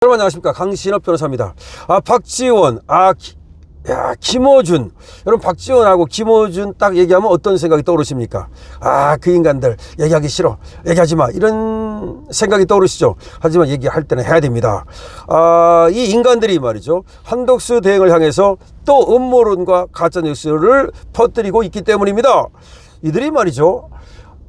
여러분 안녕하십니까, 강신업 변호사입니다. 박지원, 김어준. 여러분, 박지원하고 김어준 딱 얘기하면 어떤 생각이 떠오르십니까? 그 인간들 얘기하기 싫어, 얘기하지 마, 이런 생각이 떠오르시죠. 하지만 얘기할 때는 해야 됩니다. 이 인간들이 말이죠, 한덕수 대행을 향해서 또 음모론과 가짜뉴스를 퍼뜨리고 있기 때문입니다. 이들이 말이죠,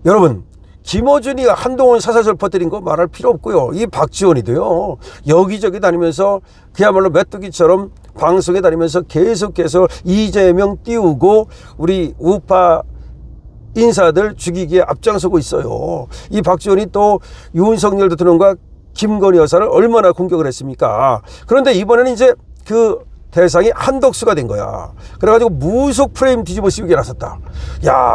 여러분, 김어준이 한동훈 사설설 퍼뜨린 거 말할 필요 없고요. 이 박지원이도요, 여기저기 다니면서 그야말로 메뚜기처럼 방송에 다니면서 계속해서 이재명 띄우고 우리 우파 인사들 죽이기에 앞장서고 있어요. 이 박지원이 또 윤석열 대통령과 김건희 여사를 얼마나 공격을 했습니까? 그런데 이번에는 이제 그 대상이 한덕수가 된 거야. 그래가지고 무속 프레임 뒤집어 씌우기에 나섰다.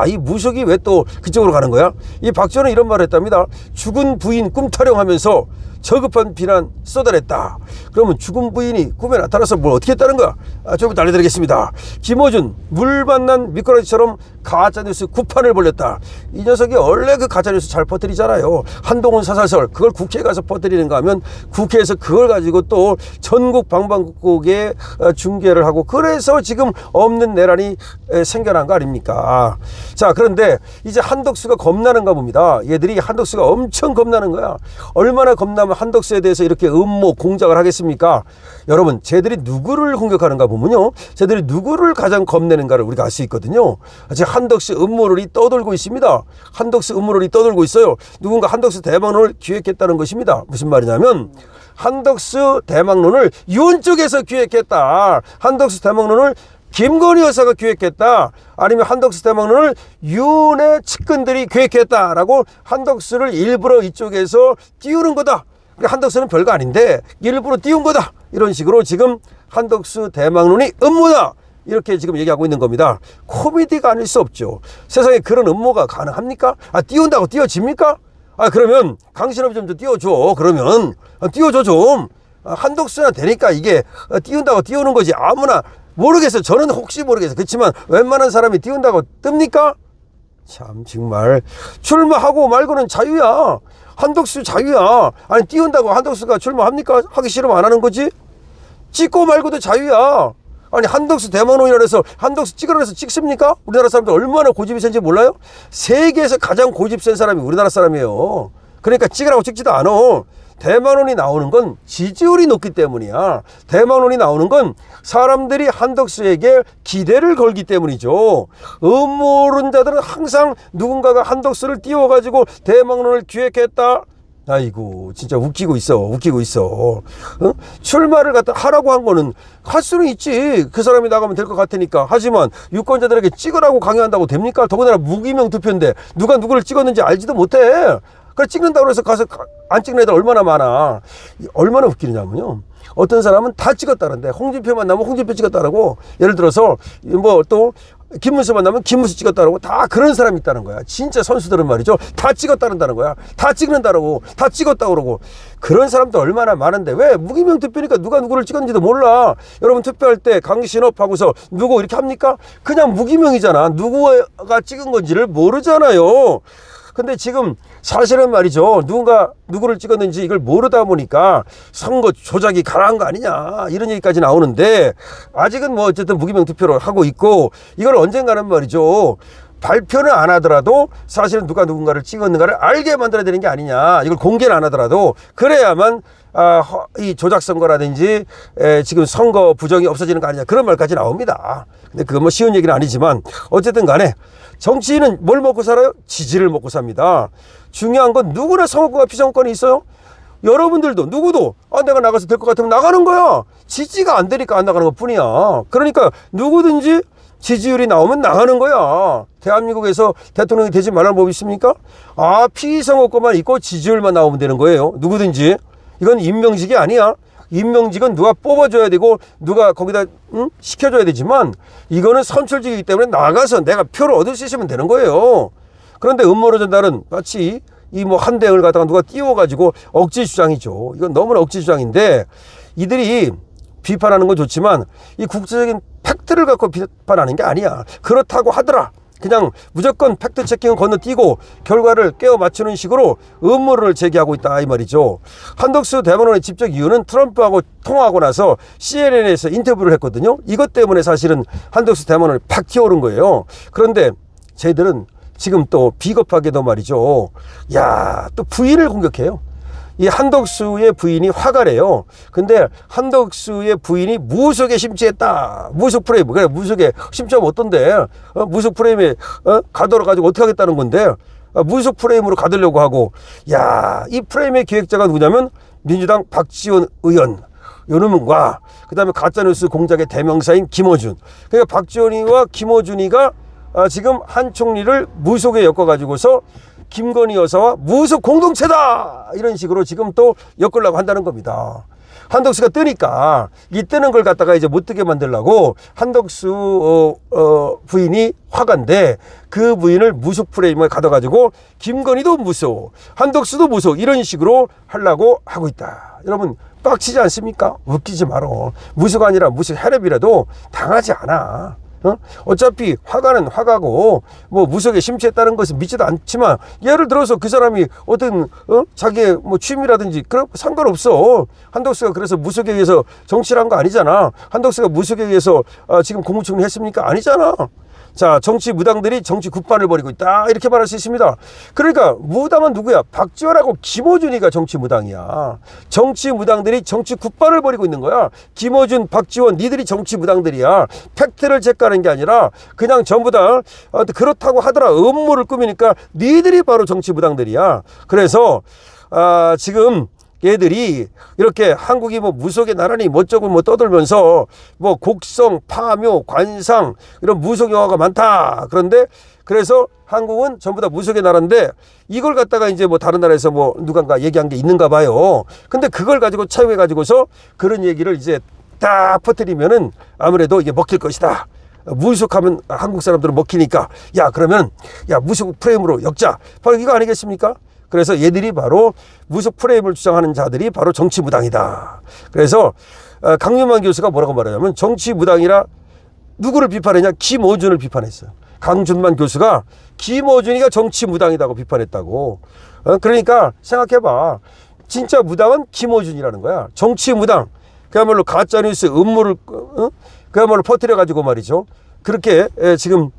이 무속이 왜 또 그쪽으로 가는 거야? 이 박지원은 이런 말을 했답니다. 죽은 부인 꿈 타령하면서 저급한 비난 쏟아냈다. 그러면 죽은 부인이 꿈에 나타나서 뭘 어떻게 했다는 거야? 좀 이따 알려드리겠습니다. 김어준, 물 만난 미꾸라지처럼 가짜뉴스 구판을 벌렸다. 이 녀석이 원래 그 가짜뉴스 잘 퍼뜨리잖아요. 한동훈 사설설, 그걸 국회에 가서 퍼뜨리는가 하면 국회에서 그걸 가지고 또 전국 방방곡곡에 중계를 하고, 그래서 지금 없는 내란이 생겨난 거 아닙니까? 자, 그런데 이제 한덕수가 겁나는가 봅니다. 얘들이 한덕수가 엄청 겁나는 거야. 얼마나 겁나면 한덕수에 대해서 이렇게 음모 공작을 하겠습니까? 여러분, 쟤들이 누구를 공격하는가 보면요, 쟤들이 누구를 가장 겁내는가를 우리가 알 수 있거든요. 지금 한덕수 음모론이 떠돌고 있습니다. 한덕수 음모론이 떠돌고 있어요. 누군가 한덕수 대망론을 기획했다는 것입니다. 무슨 말이냐면, 한덕수 대망론을 윤 쪽에서 기획했다. 한덕수 대망론을 김건희 여사가 기획했다. 아니면 한덕수 대망론을 윤의 측근들이 기획했다라고 한덕수를 일부러 이쪽에서 띄우는 거다. 한덕수는 별거 아닌데 일부러 띄운 거다. 이런 식으로 지금 한덕수 대망론이 음모다, 이렇게 지금 얘기하고 있는 겁니다. 코미디가 아닐 수 없죠. 세상에 그런 음모가 가능합니까? 띄운다고 띄워집니까? 그러면 강신업이 좀 띄워줘. 그러면 띄워줘 좀. 한덕수나 되니까 이게 띄운다고 띄우는 거지. 아무나 모르겠어요. 저는 혹시 모르겠어요. 그렇지만 웬만한 사람이 띄운다고 뜹니까? 참, 정말 출마하고 말고는 자유야. 한덕수 자유야. 아니, 띄운다고 한덕수가 출마합니까? 하기 싫으면 안 하는 거지. 찍고 말고도 자유야. 아니, 한덕수 대망론이라 해서 한덕수 찍으라 해서 찍습니까? 우리나라 사람들 얼마나 고집이 센지 몰라요? 세계에서 가장 고집 센 사람이 우리나라 사람이에요. 그러니까 찍으라고 찍지도 않아. 대망론이 나오는 건 지지율이 높기 때문이야. 대망론이 나오는 건 사람들이 한덕수에게 기대를 걸기 때문이죠. 음모론자들은 항상 누군가가 한덕수를 띄워가지고 대망론을 기획했다. 아이고, 진짜 웃기고 있어. 출마를 갖다 하라고 한 거는 할 수는 있지. 그 사람이 나가면 될 것 같으니까. 하지만 유권자들에게 찍으라고 강요한다고 됩니까? 더군다나 무기명 투표인데 누가 누구를 찍었는지 알지도 못해. 그래, 찍는다고 해서 가서 안 찍는 애들 얼마나 많아. 얼마나 웃기냐면요, 어떤 사람은 다 찍었다는데 홍준표만 나면 홍준표 찍었다라고, 예를 들어서 뭐 또 김문수만 나면 김문수 찍었다라고, 다 그런 사람이 있다는 거야. 진짜 선수들은 말이죠, 다 찍었다는 거야. 다 찍는다라고, 다 찍었다고 그러고. 그런 사람도 얼마나 많은데 왜 무기명 투표니까 누가 누구를 찍었는지도 몰라. 여러분, 투표할 때 강신업 하고서 누구 이렇게 합니까? 그냥 무기명이잖아. 누구가 찍은 건지를 모르잖아요. 근데 지금 사실은 말이죠, 누군가 누구를 찍었는지 이걸 모르다 보니까 선거 조작이 가능한 거 아니냐, 이런 얘기까지 나오는데, 아직은 뭐 어쨌든 무기명 투표를 하고 있고, 이걸 언젠가는 말이죠, 발표는 안 하더라도 사실은 누가 누군가를 찍었는가를 알게 만들어야 되는 게 아니냐, 이걸 공개는 안 하더라도 그래야만 이 조작 선거라든지 지금 선거 부정이 없어지는 거 아니냐, 그런 말까지 나옵니다. 근데 그건 뭐 쉬운 얘기는 아니지만, 어쨌든 간에 정치인은 뭘 먹고 살아요? 지지를 먹고 삽니다. 중요한 건 누구나 선거권과 피선거권이 있어요. 여러분들도 누구도 내가 나가서 될 것 같으면 나가는 거야. 지지가 안 되니까 안 나가는 것 뿐이야. 그러니까 누구든지 지지율이 나오면 나가는 거야. 대한민국에서 대통령이 되지 말라는 법이 있습니까? 피선거권만 있고 지지율만 나오면 되는 거예요. 누구든지. 이건 임명직이 아니야. 임명직은 누가 뽑아줘야 되고 누가 거기다 시켜줘야 되지만, 이거는 선출직이기 때문에 나가서 내가 표를 얻을 수 있으면 되는 거예요. 그런데 음모론 전달은 마치 이 뭐 한대응을 갖다가 누가 띄워가지고 억지 주장이죠. 이건 너무나 억지 주장인데, 이들이 비판하는 건 좋지만 이 국제적인 팩트를 갖고 비판하는 게 아니야. 그렇다고 하더라. 그냥 무조건 팩트 체킹을 건너뛰고 결과를 깨어 맞추는 식으로 음모론을 제기하고 있다 이 말이죠. 한덕수 대법원의 직접 이유는 트럼프하고 통화하고 나서 CNN에서 인터뷰를 했거든요. 이것 때문에 사실은 한덕수 대법원이 팍 튀어오른 거예요. 그런데 저희들은 지금 또 비겁하게도 말이죠. 야, 또 부인을 공격해요. 이 한덕수의 부인이 화가래요. 근데 한덕수의 부인이 무속에 심취했다. 무속 프레임. 그래, 무속에 심취하면 어떤데? 무속 프레임에 가둬가지고 어떻게 하겠다는 건데? 무속 프레임으로 가두려고 하고. 야, 이 프레임의 기획자가 누구냐면 민주당 박지원 의원. 요놈과 그다음에 가짜뉴스 공작의 대명사인 김어준. 그러니까 박지원이와 김어준이가 지금 한 총리를 무속에 엮어가지고서 김건희 여사와 무속 공동체다 이런 식으로 지금 또 엮으려고 한다는 겁니다. 한덕수가 뜨니까 이 뜨는 걸 갖다가 이제 못 뜨게 만들려고 한덕수 부인이 화가인데 그 부인을 무속 프레임에 가둬가지고 김건희도 무속, 한덕수도 무속 이런 식으로 하려고 하고 있다. 여러분 빡치지 않습니까? 웃기지 말어. 무속 아니라 무속 혈압이라도 당하지 않아. 어차피 화가는 화가고 뭐 무속에 심취했다는 것은 믿지도 않지만 예를 들어서 그 사람이 어떤 자기의 뭐 취미라든지 그런 상관없어. 한덕수가 그래서 무속에 의해서 정치를 한 거 아니잖아. 한덕수가 무속에 의해서 지금 국무총리 했습니까? 아니잖아. 자, 정치 무당들이 정치 굿판을 벌이고 있다 이렇게 말할 수 있습니다. 그러니까 무당은 누구야? 박지원하고 김어준이가 정치 무당이야. 정치 무당들이 정치 굿판을 벌이고 있는 거야. 김어준, 박지원 니들이 정치 무당들이야. 팩트를 체크하는 게 아니라 그냥 전부 다 그렇다고 하더라 음모를 꾸미니까 니들이 바로 정치 무당들이야. 그래서 지금 얘들이 이렇게 한국이 뭐 무속의 나라니 뭐저고 뭐 떠들면서 뭐 곡성, 파묘, 관상 이런 무속 영화가 많다. 그런데 그래서 한국은 전부 다 무속의 나라인데 이걸 갖다가 이제 뭐 다른 나라에서 뭐 누군가 얘기한 게 있는가 봐요. 근데 그걸 가지고 차용해 가지고서 그런 얘기를 이제 딱 퍼뜨리면은 아무래도 이게 먹힐 것이다. 무속하면 한국 사람들은 먹히니까 야 그러면 야 무속 프레임으로 엮자. 바로 이거 아니겠습니까? 그래서 얘들이 바로 무속 프레임을 주장하는 자들이 바로 정치 무당이다. 그래서 강윤만 교수가 뭐라고 말하냐면 정치 무당이라 누구를 비판했냐? 김어준을 비판했어요. 강준만 교수가 김어준이가 정치 무당이라고 비판했다고. 그러니까 생각해봐. 진짜 무당은 김어준이라는 거야. 정치 무당. 그야말로 가짜뉴스 음모를 그야말로 퍼뜨려가지고 말이죠. 그렇게 지금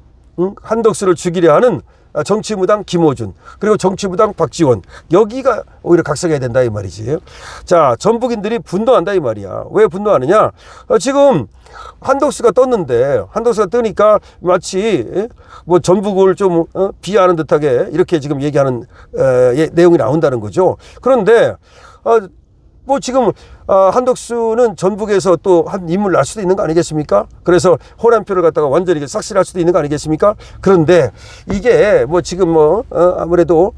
한덕수를 죽이려 하는 정치무당 김어준 그리고 정치무당 박지원 여기가 오히려 각성해야 된다 이 말이지. 자, 전북인들이 분노한다 이 말이야. 왜 분노하느냐? 지금 한덕수가 떴는데 한덕수가 뜨니까 마치 뭐 전북을 좀 비하하는 듯하게 이렇게 지금 얘기하는 내용이 나온다는 거죠. 그런데 뭐 지금 한덕수는 전북에서 또 한 인물 날 수도 있는 거 아니겠습니까? 그래서 호남표를 갖다가 완전히 싹쓸이할 수도 있는 거 아니겠습니까? 그런데 이게 뭐 지금 뭐 아무래도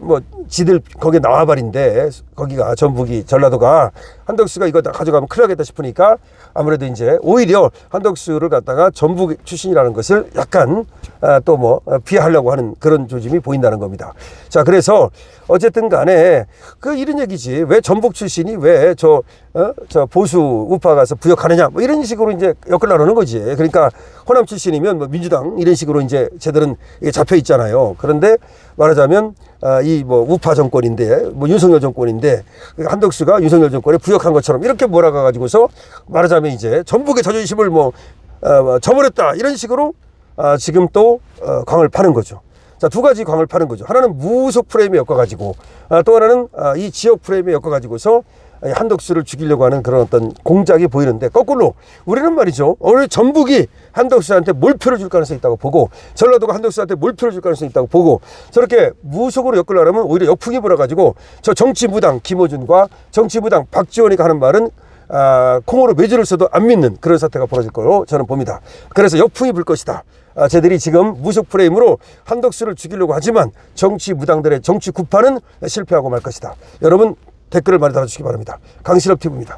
뭐 지들 거기에 나와버린데 거기가 전북이 전라도가 한덕수가 이거 다 가져가면 큰일 나겠다 싶으니까 아무래도 이제 오히려 한덕수를 갖다가 전북 출신이라는 것을 약간 또 뭐 비하하려고 하는 그런 조짐이 보인다는 겁니다. 자, 그래서 어쨌든 간에 이런 얘기지. 왜 전북 출신이 왜 저 보수 우파 가서 부역하느냐 뭐 이런 식으로 이제 엮으려는 거지. 그러니까 호남 출신이면 뭐 민주당 이런 식으로 이제 쟤들은 잡혀 있잖아요. 그런데 말하자면 이 뭐 우파 정권인데 뭐 윤석열 정권인데 한덕수가 윤석열 정권에 부역한 것처럼 이렇게 몰아가 가지고서 말하자면 이제 전북의 자존심을 뭐 저버렸다 이런 식으로 지금 또 광을 파는 거죠. 자, 두 가지 광을 파는 거죠. 하나는 무속 프레임에 엮어가지고 또 하나는 이 지역 프레임에 엮어가지고서 한덕수를 죽이려고 하는 그런 어떤 공작이 보이는데 거꾸로 우리는 말이죠. 오늘 전북이 한덕수한테 몰표를 줄 가능성이 있다고 보고 전라도가 한덕수한테 몰표를 줄 가능성이 있다고 보고 저렇게 무속으로 엮으려면 오히려 역풍이 불어가지고 저 정치무당 김어준과 정치무당 박지원이가 하는 말은 콩으로 매주를 써도 안 믿는 그런 사태가 벌어질 거로 저는 봅니다. 그래서 역풍이 불 것이다. 쟤들이 지금 무속 프레임으로 한덕수를 죽이려고 하지만 정치 무당들의 정치 구파는 실패하고 말 것이다. 여러분 댓글을 많이 달아주시기 바랍니다. 강신업 TV입니다.